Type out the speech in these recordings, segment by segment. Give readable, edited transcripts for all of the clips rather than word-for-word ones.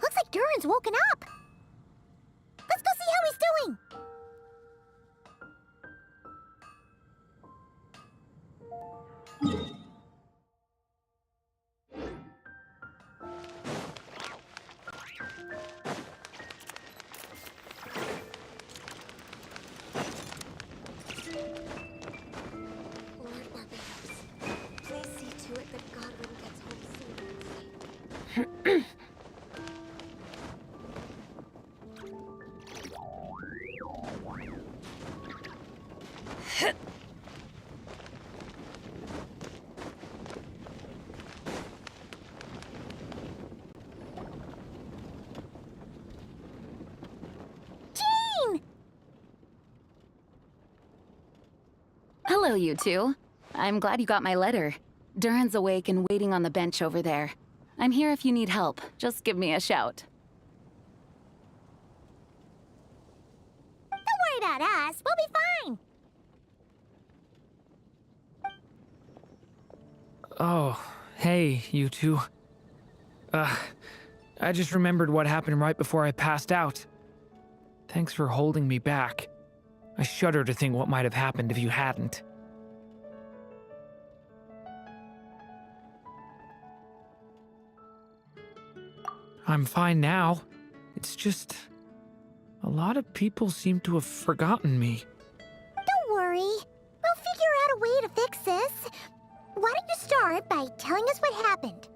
Looks like Durin's woken up. Let's go see how he's doing. Lord Barbados, please see to it that Godwin gets home soon. Hello, you two. I'm glad you got my letter. Durin's awake and waiting on the bench over there. I'm here if you need help. Just give me a shout. Don't worry about us. We'll be fine. Oh, hey, you two. I just remembered what happened right before I passed out. Thanks for holding me back. I shudder to think what might have happened if you hadn't. I'm fine now. It's just... a lot of people seem to have forgotten me. Don't worry. We'll figure out a way to fix this. Why don't you start by telling us what happened?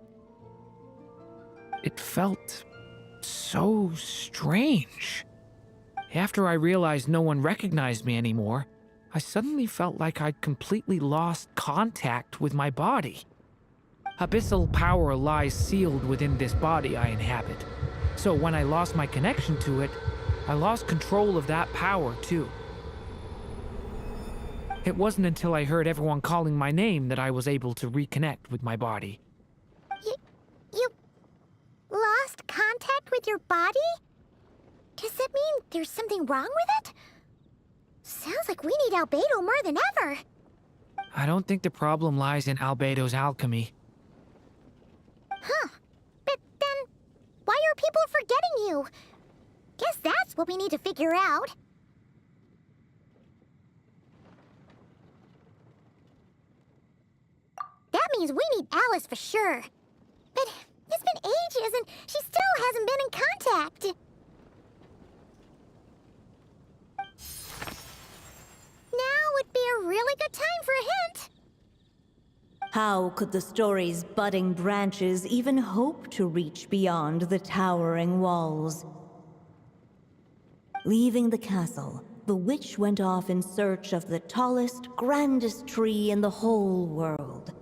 It felt so strange. After I realized no one recognized me anymore, I suddenly felt like I'd completely lost contact with my body. Abyssal power lies sealed within this body I inhabit. So when I lost my connection to it, I lost control of that power too. It wasn't until I heard everyone calling my name that I was able to reconnect with my body. You lost contact with your body? Does that mean there's something wrong with it? Sounds like we need Albedo more than ever. I don't think the problem lies in Albedo's alchemy. Huh. But then, why are people forgetting you? Guess that's what we need to figure out. That means we need Alice for sure. But it's been ages and she still hasn't been in contact. Now would be a really good time for a hint. How could the story's budding branches even hope to reach beyond the towering walls? Leaving the castle, the witch went off in search of the tallest, grandest tree in the whole world.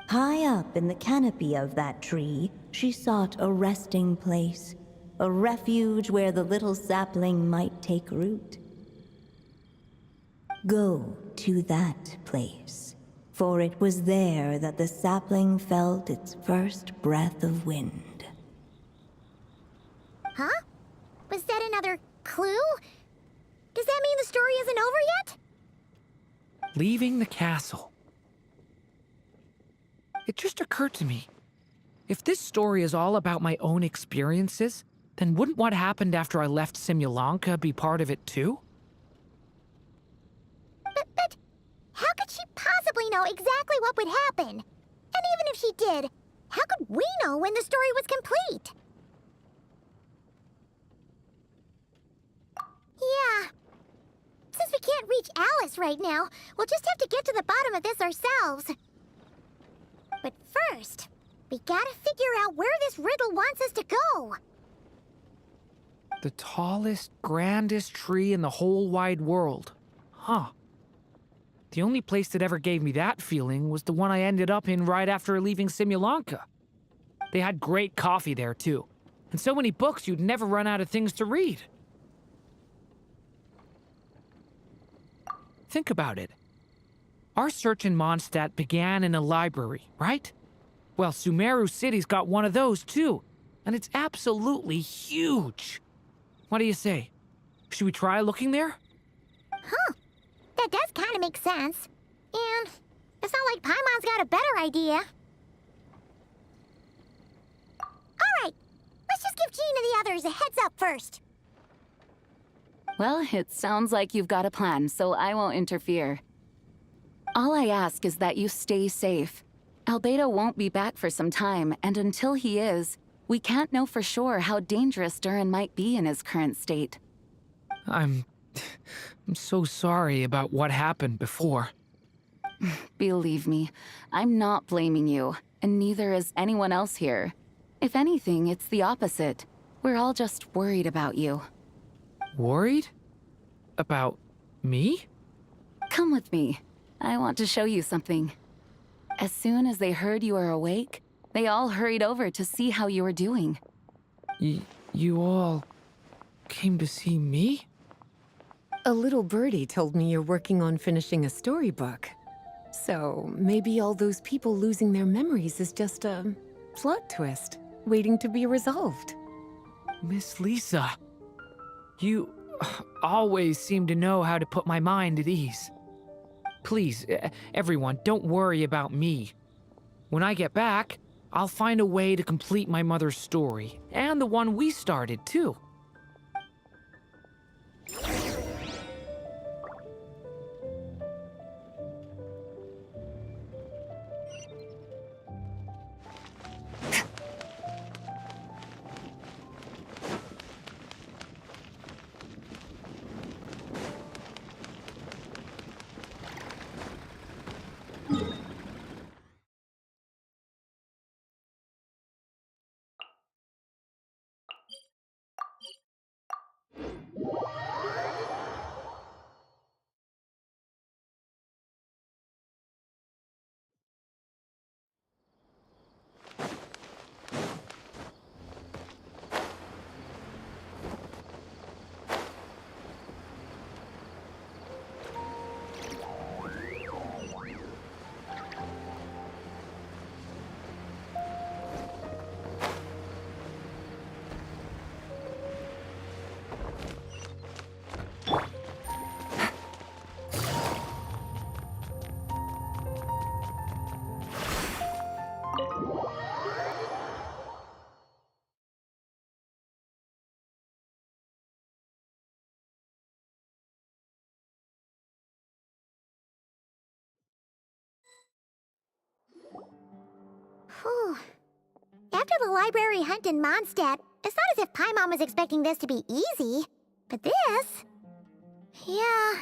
High up in the canopy of that tree, she sought a resting place, a refuge where the little sapling might take root. Go to that place, for it was there that the sapling felt its first breath of wind. Huh? Was that another clue? Does that mean the story isn't over yet? Leaving the castle. It just occurred to me. If this story is all about my own experiences, then wouldn't what happened after I left Simulanka be part of it too? But how could she possibly know exactly what would happen? And even if she did, how could we know when the story was complete? Yeah. Since we can't reach Alice right now, we'll just have to get to the bottom of this ourselves. But first, we gotta figure out where this riddle wants us to go. The tallest, grandest tree in the whole wide world. Huh. The only place that ever gave me that feeling was the one I ended up in right after leaving Simulanka. They had great coffee there, too. And so many books you'd never run out of things to read. Think about it. Our search in Mondstadt began in a library, right? Well, Sumeru City's got one of those, too. And it's absolutely huge. What do you say? Should we try looking there? Huh. That does kind of make sense. And it's not like Paimon's got a better idea. Jean and the others a heads up first. Well, it sounds like you've got a plan, so I won't interfere. All I ask is that you stay safe. Albedo won't be back for some time, and until he is, we can't know for sure how dangerous Duran might be in his current state. I'm so sorry about what happened before. Believe me, I'm not blaming you, and neither is anyone else here. If anything, it's the opposite. We're all just worried about you. Worried? About me? Come with me. I want to show you something. As soon as they heard you were awake, they all hurried over to see how you were doing. You all came to see me? A little birdie told me you're working on finishing a storybook. So maybe all those people losing their memories is just a plot twist, waiting to be resolved. Miss Lisa, you always seem to know how to put my mind at ease. Please, everyone, don't worry about me. When I get back, I'll find a way to complete my mother's story, and the one we started, too. Whew. After the library hunt in Mondstadt, it's not as if Paimon was expecting this to be easy. But this... yeah...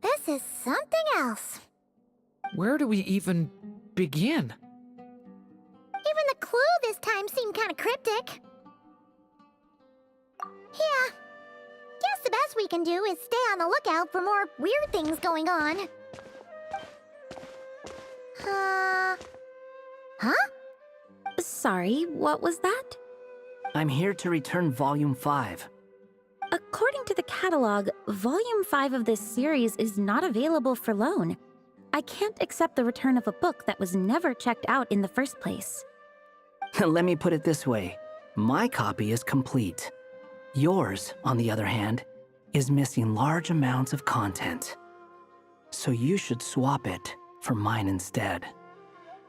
this is something else. Where do we even begin? Even the clue this time seemed kind of cryptic. Yeah. Guess the best we can do is stay on the lookout for more weird things going on. Huh? Sorry, what was that? I'm here to return Volume 5. According to the catalog, Volume 5 of this series is not available for loan. I can't accept the return of a book that was never checked out in the first place. Let me put it this way. My copy is complete. Yours, on the other hand, is missing large amounts of content. So you should swap it for mine instead.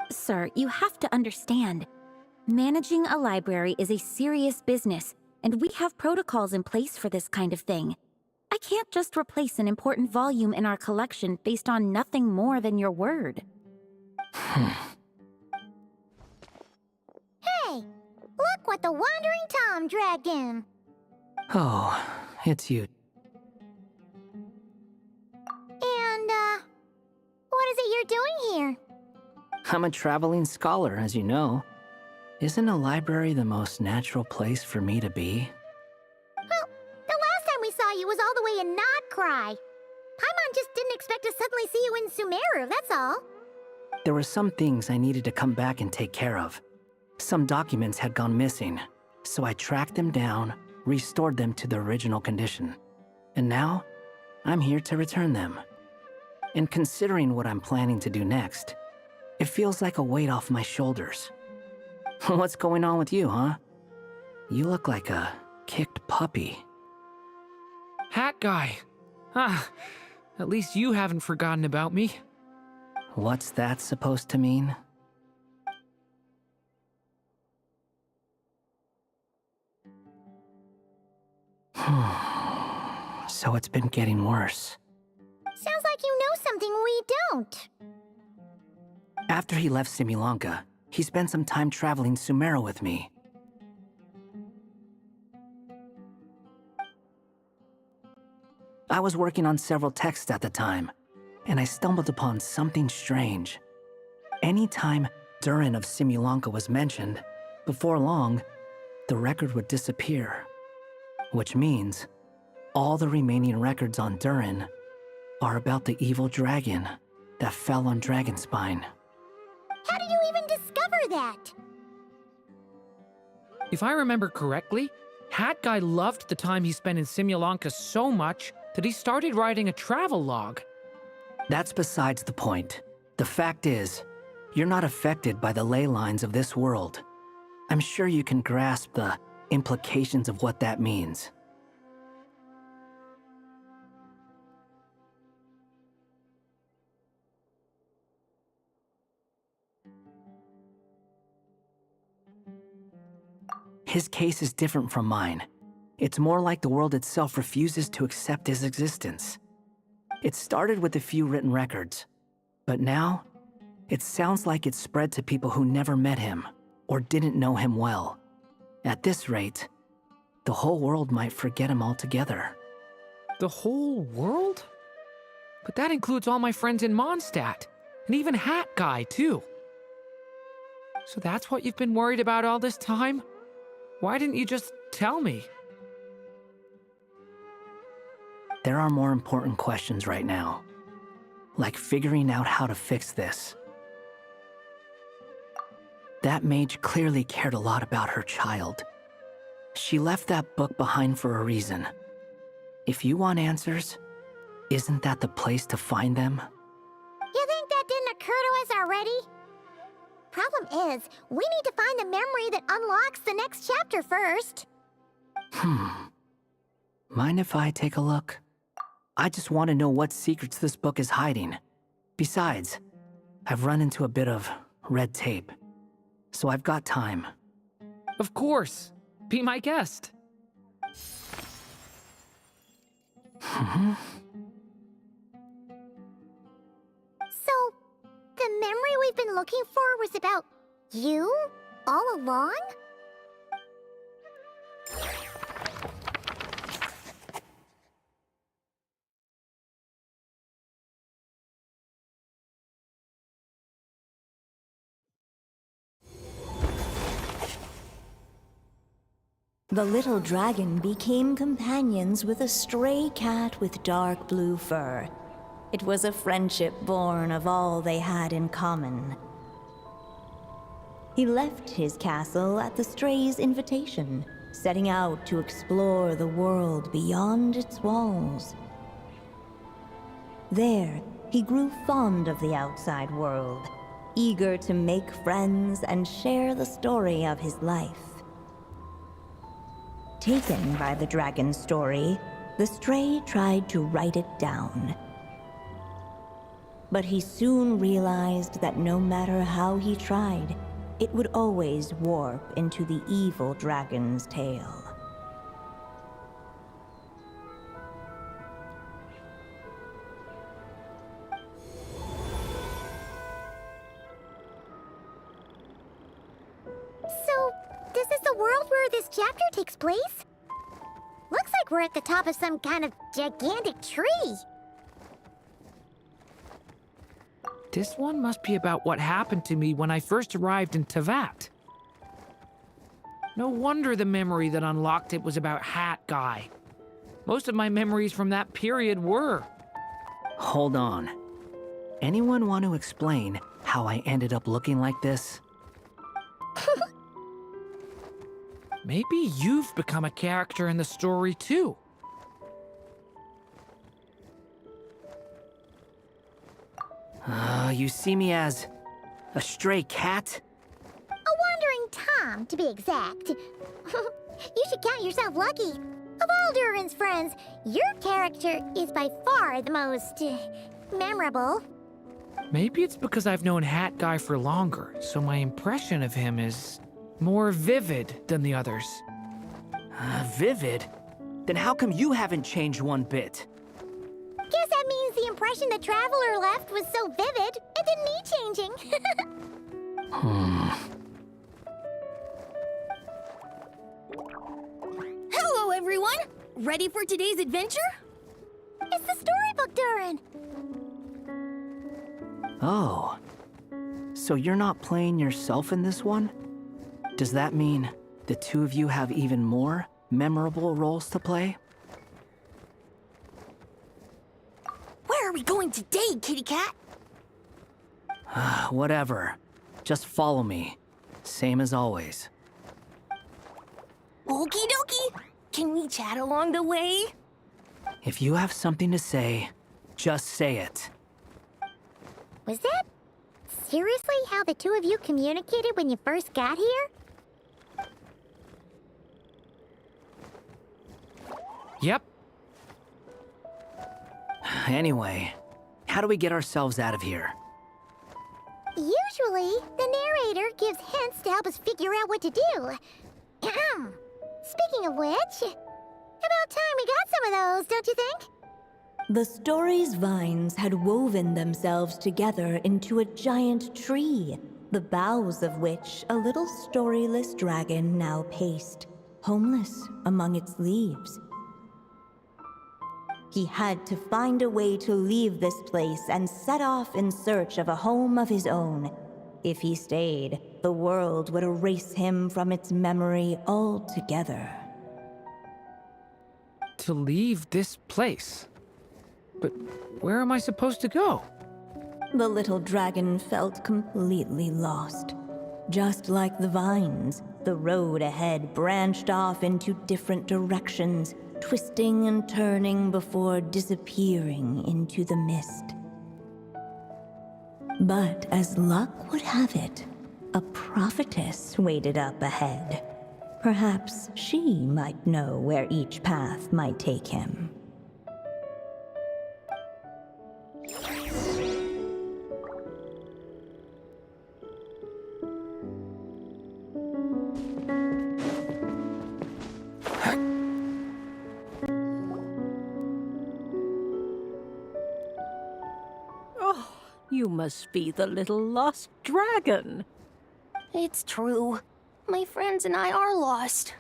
Sir, you have to understand. Managing a library is a serious business, and we have protocols in place for this kind of thing. I can't just replace an important volume in our collection based on nothing more than your word. Hey! Look what the Wandering Tom dragged in! Oh, it's you. And, what is it you're doing here? I'm a traveling scholar, as you know. Isn't a library the most natural place for me to be? Well, the last time we saw you was all the way in Nodcry. Paimon just didn't expect to suddenly see you in Sumeru, that's all. There were some things I needed to come back and take care of. Some documents had gone missing, so I tracked them down, restored them to their original condition. And now, I'm here to return them. And considering what I'm planning to do next, it feels like a weight off my shoulders. What's going on with you, huh? You look like a kicked puppy. Hat guy. At least you haven't forgotten about me. What's that supposed to mean? So it's been getting worse. Sounds like you know something we don't. After he left Simulanka, he spent some time traveling Sumeru with me. I was working on several texts at the time, and I stumbled upon something strange. Anytime Durin of Simulanka was mentioned, before long, the record would disappear. Which means, all the remaining records on Durin are about the evil dragon that fell on Dragonspine. How did you even discover that? If I remember correctly, Hat Guy loved the time he spent in Simulanka so much that he started writing a travel log. That's besides the point. The fact is, you're not affected by the ley lines of this world. I'm sure you can grasp the implications of what that means. His case is different from mine. It's more like the world itself refuses to accept his existence. It started with a few written records, but now, it sounds like it's spread to people who never met him or didn't know him well. At this rate, the whole world might forget him altogether. The whole world? But that includes all my friends in Mondstadt, and even Hat Guy, too. So that's what you've been worried about all this time? Why didn't you just tell me? There are more important questions right now, like figuring out how to fix this. That mage clearly cared a lot about her child. She left that book behind for a reason. If you want answers, isn't that the place to find them? You think that didn't occur to us already? Problem is, we need to find the memory that unlocks the next chapter first. Mind if I take a look? I just want to know what secrets this book is hiding. Besides, I've run into a bit of red tape, so I've got time. Of course. Be my guest. So, the memory we've been looking for was about you all along? The little dragon became companions with a stray cat with dark blue fur. It was a friendship born of all they had in common. He left his castle at the stray's invitation, setting out to explore the world beyond its walls. There, he grew fond of the outside world, eager to make friends and share the story of his life. Taken by the dragon's story, the stray tried to write it down. But he soon realized that no matter how he tried, it would always warp into the evil dragon's tale. So, is this the world where this chapter takes place? Looks like we're at the top of some kind of gigantic tree. This one must be about what happened to me when I first arrived in Tevat. No wonder the memory that unlocked it was about Hat Guy. Most of my memories from that period were. Hold on. Anyone want to explain how I ended up looking like this? Maybe you've become a character in the story too. You see me as a stray cat? A wandering Tom, to be exact. You should count yourself lucky. Of all Durin's friends, your character is by far the most memorable. Maybe it's because I've known Hat Guy for longer, so my impression of him is more vivid than the others. Vivid? then how come you haven't changed one bit? Guess that means the impression the traveler left was so vivid, it didn't need changing. Hello, everyone! Ready for today's adventure? It's the storybook Durin. Oh. So you're not playing yourself in this one? Does that mean the two of you have even more memorable roles to play? Where are we going today, kitty cat? Whatever. Just follow me. Same as always. Okie dokie! Can we chat along the way? If you have something to say, just say it. Was that seriously how the two of you communicated when you first got here? Yep. Anyway, how do we get ourselves out of here? Usually, the narrator gives hints to help us figure out what to do. Speaking of which, about time we got some of those, don't you think? The story's vines had woven themselves together into a giant tree, the boughs of which a little storyless dragon now paced, homeless among its leaves. He had to find a way to leave this place and set off in search of a home of his own. If he stayed, the world would erase him from its memory altogether. To leave this place. But where am I supposed to go? The little dragon felt completely lost. Just like the vines, the road ahead branched off into different directions, twisting and turning before disappearing into the mist. But as luck would have it, a prophetess waited up ahead. Perhaps she might know where each path might take him. You must be the little lost dragon. It's true. My friends and I are lost.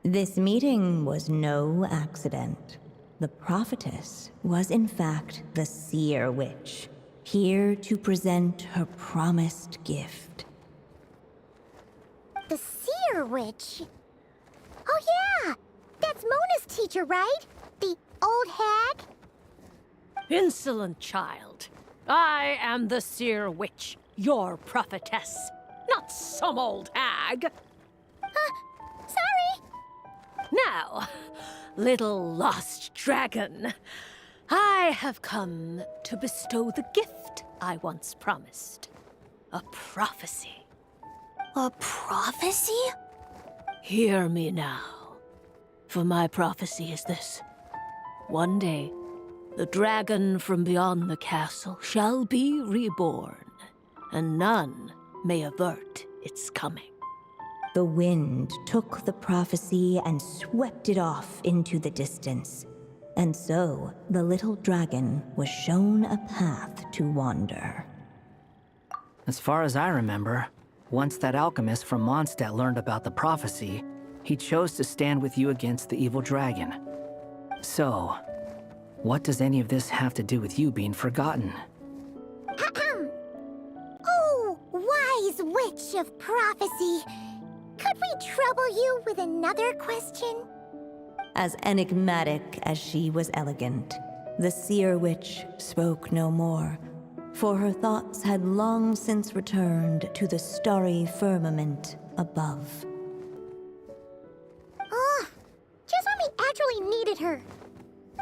This meeting was no accident. The prophetess was in fact the seer witch, here to present her promised gift. The seer witch? Oh yeah! That's Mona's teacher, right? The old hag? Insolent child. I am the seer witch, your prophetess, not some old hag. Sorry! Now, little lost dragon, I have come to bestow the gift I once promised. A prophecy. A prophecy? Hear me now, for my prophecy is this. One day, the dragon from beyond the castle shall be reborn, and none may avert its coming. The wind took the prophecy and swept it off into the distance. And so, the little dragon was shown a path to wander. As far as I remember, once that alchemist from Mondstadt learned about the prophecy, he chose to stand with you against the evil dragon. So, what does any of this have to do with you being forgotten? Oh, wise witch of prophecy! Could we trouble you with another question? As enigmatic as she was elegant, the seer witch spoke no more, for her thoughts had long since returned to the starry firmament above. Just when we actually needed her.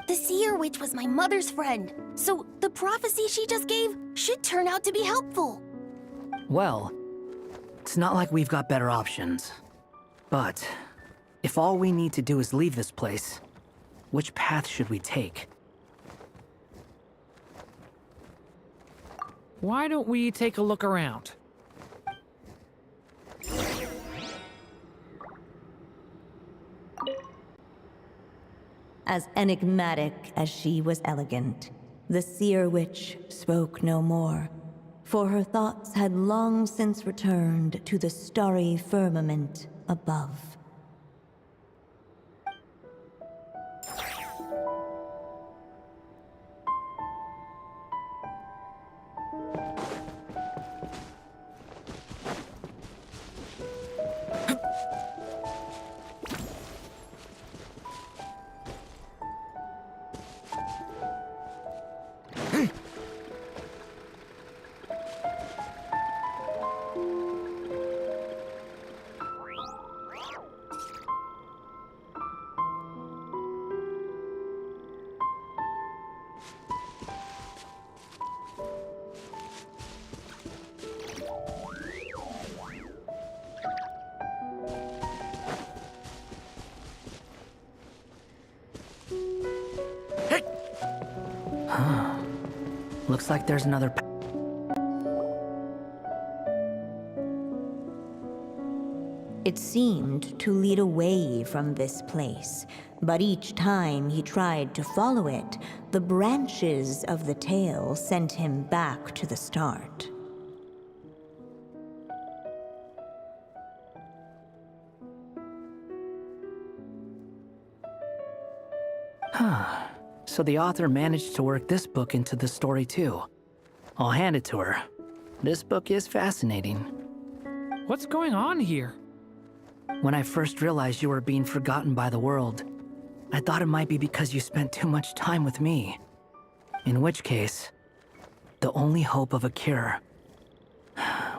The seer witch was my mother's friend, so the prophecy she just gave should turn out to be helpful. Well, it's not like we've got better options. But if all we need to do is leave this place, which path should we take? Why don't we take a look around? as enigmatic as she was elegant. The seer witch spoke no more, for her thoughts had long since returned to the starry firmament above. Looks like there's another It seemed to lead away from this place, but each time he tried to follow it, the branches of the tail sent him back to the start. So the author managed to work this book into the story too. I'll hand it to her. This book is fascinating. What's going on here? When I first realized you were being forgotten by the world, I thought it might be because you spent too much time with me. In which case, the only hope of a cure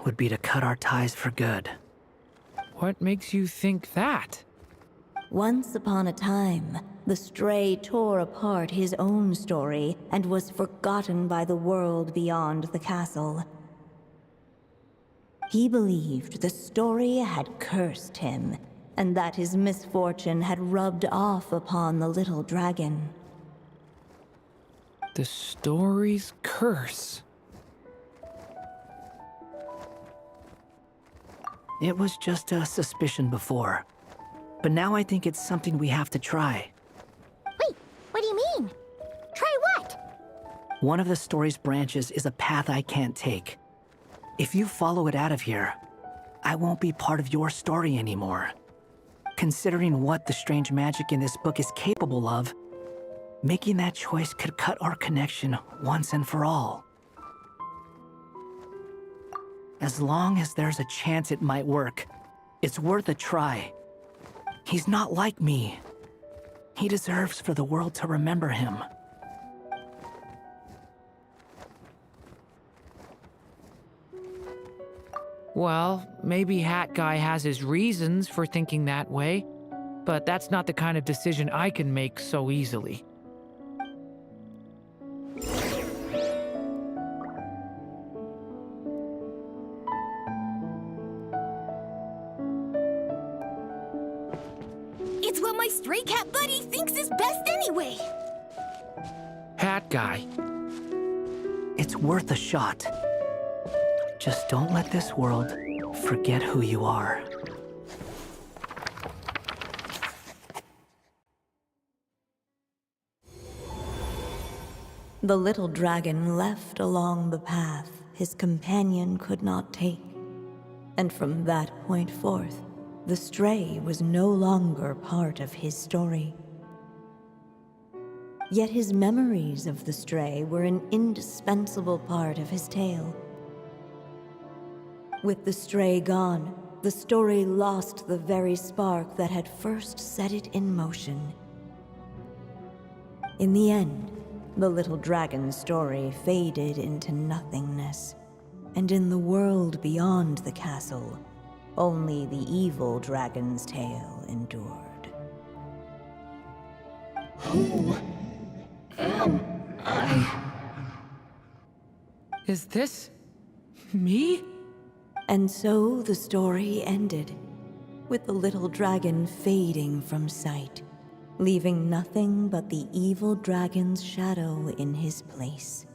would be to cut our ties for good. What makes you think that? Once upon a time, the Stray tore apart his own story and was forgotten by the world beyond the castle. He believed the story had cursed him, and that his misfortune had rubbed off upon the little dragon. The story's curse. It was just a suspicion before, but now I think it's something we have to try. Wait, what do you mean? Try what? One of the story's branches is a path I can't take. If you follow it out of here, I won't be part of your story anymore. Considering what the strange magic in this book is capable of, making that choice could cut our connection once and for all. As long as there's a chance it might work, it's worth a try. He's not like me. He deserves for the world to remember him. Well, maybe Hat Guy has his reasons for thinking that way, but that's not the kind of decision I can make so easily. It's what my stray cat buddy thinks is best anyway. Hat Guy. It's worth a shot. Just don't let this world forget who you are. The little dragon left along the path his companion could not take, and from that point forth, the stray was no longer part of his story. Yet his memories of the stray were an indispensable part of his tale. With the stray gone, the story lost the very spark that had first set it in motion. In the end, the little dragon's story faded into nothingness, and in the world beyond the castle, only the evil dragon's tale endured. Who am I? Is this me? And so the story ended, with the little dragon fading from sight, leaving nothing but the evil dragon's shadow in his place.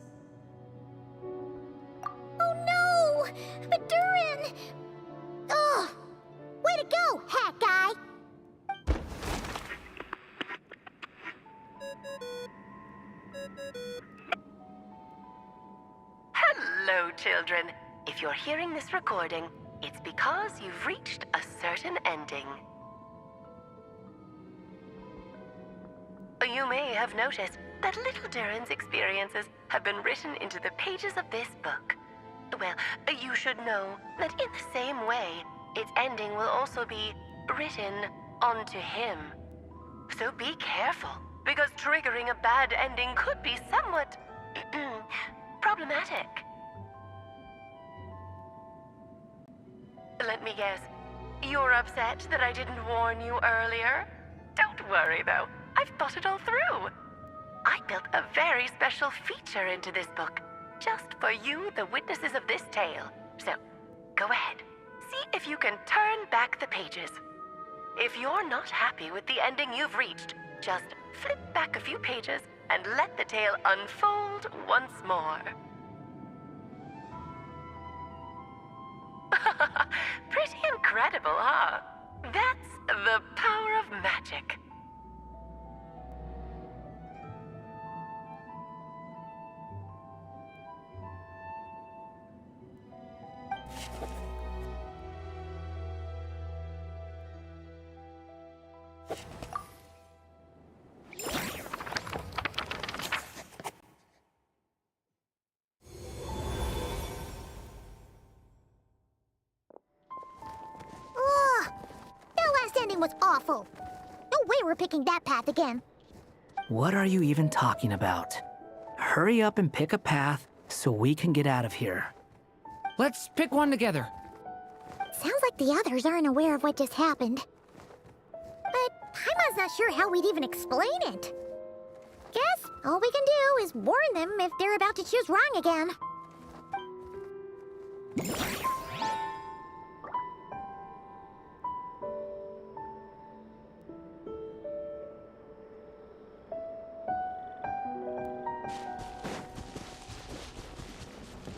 Oh no! Madurin! Ugh! Way to go, Hat Guy! Hello, children. If you're hearing this recording, it's because you've reached a certain ending. You may have noticed that little Durin's experiences have been written into the pages of this book. Well, you should know that in the same way, its ending will also be written onto him. So be careful, because triggering a bad ending could be somewhat problematic. Let me guess, you're upset that I didn't warn you earlier? Don't worry, though. I've thought it all through. I built a very special feature into this book, just for you, the witnesses of this tale. So, go ahead. See if you can turn back the pages. If you're not happy with the ending you've reached, just flip back a few pages and let the tale unfold once more. Pretty incredible, huh? That's the power of magic. Ugh! That last ending was awful. No way we're picking that path again. What are you even talking about? Hurry up and pick a path so we can get out of here. Let's pick one together. Sounds like the others aren't aware of what just happened. But Paimon's not sure how we'd even explain it. Guess all we can do is warn them if they're about to choose wrong again.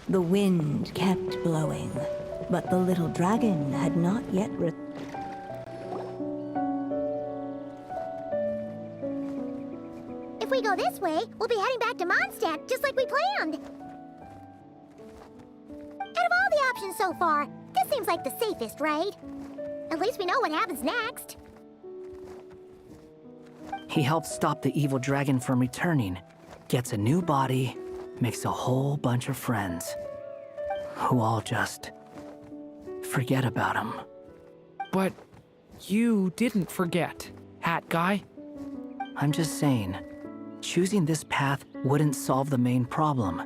The wind kept blowing, but the little dragon had not yet If we go this way, we'll be heading back to Mondstadt, just like we planned. Out of all the options so far, this seems like the safest, right? At least we know what happens next. He helps stop the evil dragon from returning, gets a new body, makes a whole bunch of friends, who all just forget about him. But you didn't forget, Hat Guy. I'm just saying, choosing this path wouldn't solve the main problem.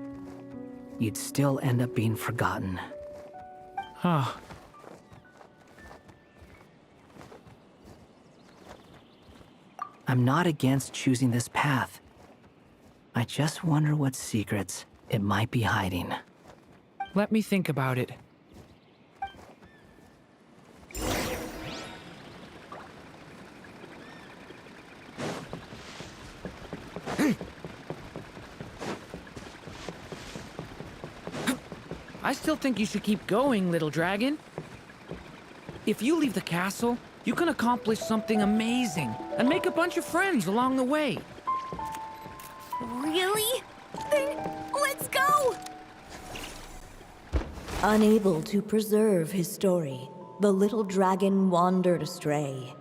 You'd still end up being forgotten. Huh. I'm not against choosing this path. I just wonder what secrets it might be hiding. Let me think about it. I still think you should keep going, little dragon. If you leave the castle, you can accomplish something amazing and make a bunch of friends along the way. Really? Then let's go! Unable to preserve his story, the little dragon wandered astray.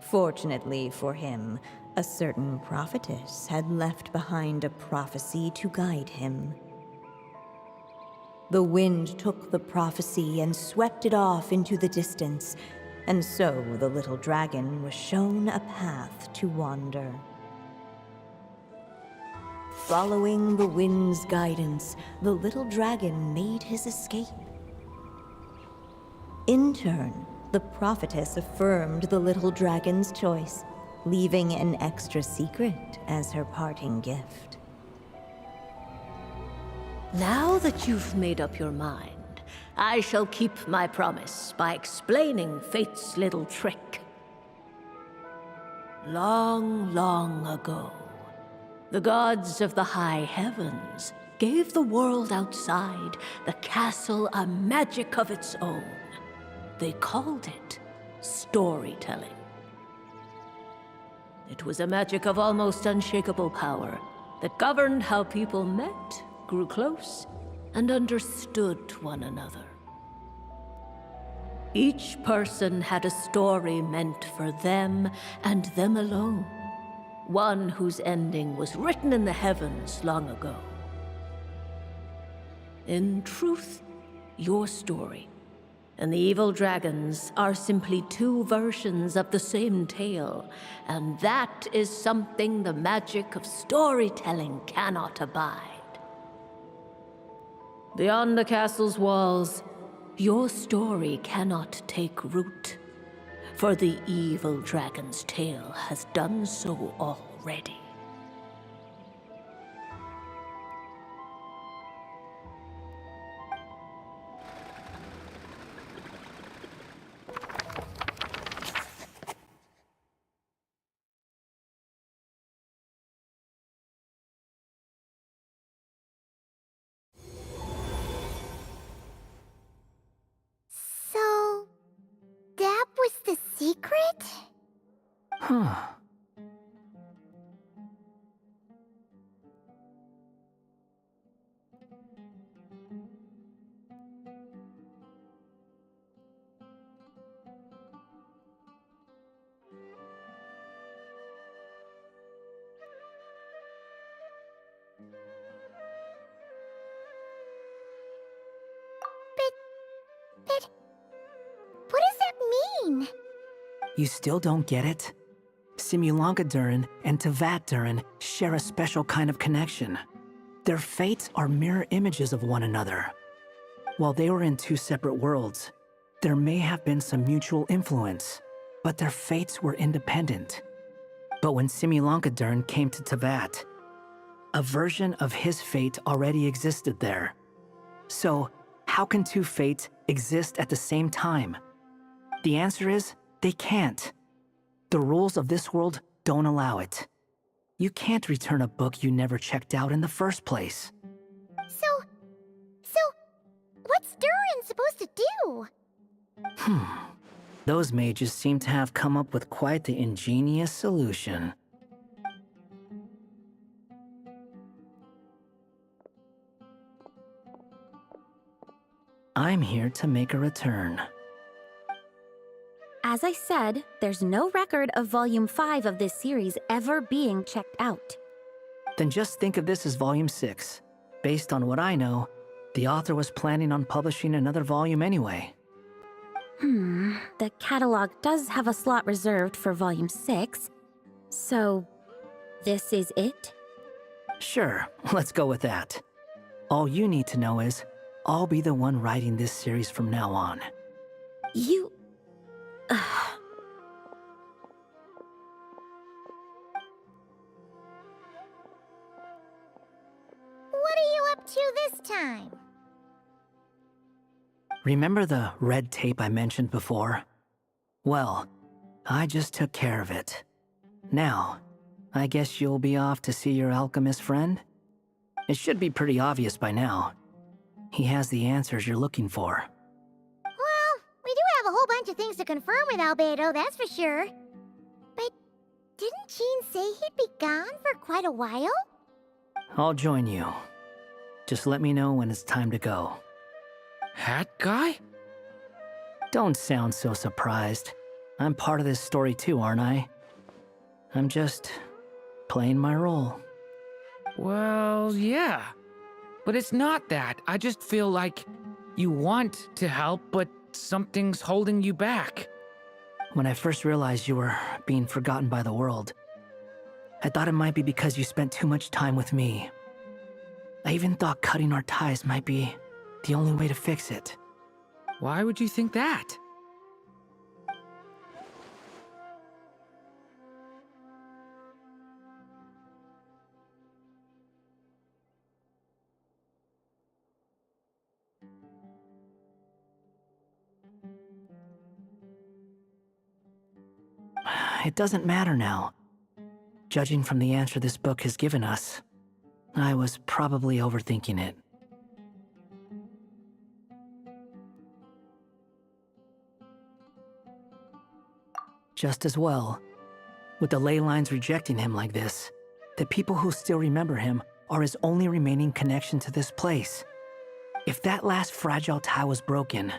Fortunately for him, a certain prophetess had left behind a prophecy to guide him. The wind took the prophecy and swept it off into the distance, and so the little dragon was shown a path to wander. Following the wind's guidance, the little dragon made his escape. In turn, the prophetess affirmed the little dragon's choice, leaving an extra secret as her parting gift. Now that you've made up your mind, I shall keep my promise by explaining fate's little trick. Long, long ago, the gods of the high heavens gave the world outside the castle a magic of its own. They called it storytelling. It was a magic of almost unshakable power that governed how people met, grew close, and understood one another. Each person had a story meant for them and them alone, one whose ending was written in the heavens long ago. In truth, your story and the evil dragons are simply two versions of the same tale, and that is something the magic of storytelling cannot abide. Beyond the castle's walls, your story cannot take root, for the evil dragon's tale has done so already. So, that was the secret? Huh. But, what does that mean? You still don't get it? Simulanka Durin and Tevat Durin share a special kind of connection. Their fates are mirror images of one another. While they were in two separate worlds, there may have been some mutual influence, but their fates were independent. But when Simulanka Durin came to Tevat, a version of his fate already existed there. So, how can two fates exist at the same time? The answer is, they can't. The rules of this world don't allow it. You can't return a book you never checked out in the first place. So, what's Durin supposed to do? Those mages seem to have come up with quite the ingenious solution. I'm here to make a return. As I said, there's no record of Volume 5 of this series ever being checked out. Then just think of this as Volume 6. Based on what I know, the author was planning on publishing another volume anyway. The catalog does have a slot reserved for Volume 6. So, this is it? Sure, let's go with that. All you need to know is, I'll be the one writing this series from now on. You... What are you up to this time? Remember the red tape I mentioned before? Well, I just took care of it. Now, I guess you'll be off to see your alchemist friend? It should be pretty obvious by now. He has the answers you're looking for. Well, we do have a whole bunch of things to confirm with Albedo, that's for sure. But didn't Jean say he'd be gone for quite a while? I'll join you. Just let me know when it's time to go. Hat guy? Don't sound so surprised. I'm part of this story too, aren't I? I'm just playing my role. Well, yeah. But it's not that. I just feel like you want to help, but something's holding you back. When I first realized you were being forgotten by the world, I thought it might be because you spent too much time with me. I even thought cutting our ties might be the only way to fix it. Why would you think that? It doesn't matter now. Judging from the answer this book has given us, I was probably overthinking it. Just as well. With the ley lines rejecting him like this, the people who still remember him are his only remaining connection to this place. If that last fragile tie was broken,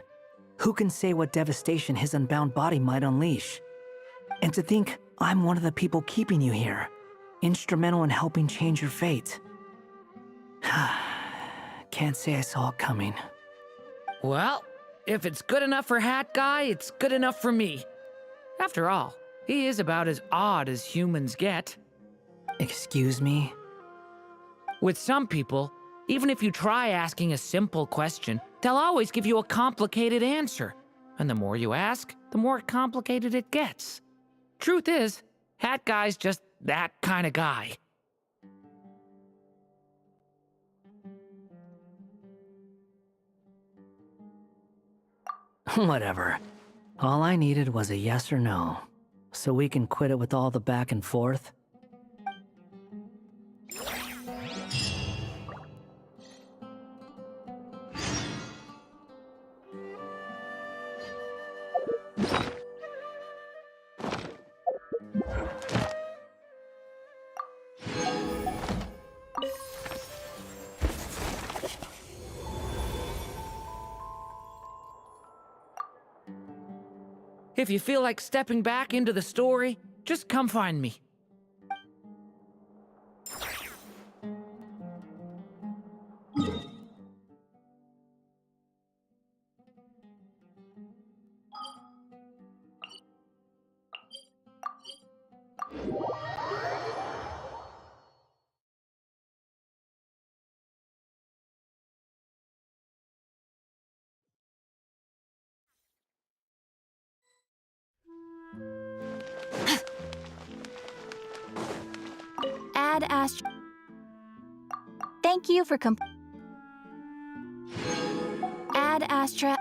who can say what devastation his unbound body might unleash? And to think I'm one of the people keeping you here, instrumental in helping change your fate. Can't say I saw it coming. Well, if it's good enough for Hat Guy, it's good enough for me. After all, he is about as odd as humans get. Excuse me? With some people, even if you try asking a simple question, they'll always give you a complicated answer. And the more you ask, the more complicated it gets. Truth is, Hat Guy's just that kind of guy. Whatever. All I needed was a yes or no, so we can quit it with all the back and forth. If you feel like stepping back into the story, just come find me. Add Astra. Thank you for Add Astra.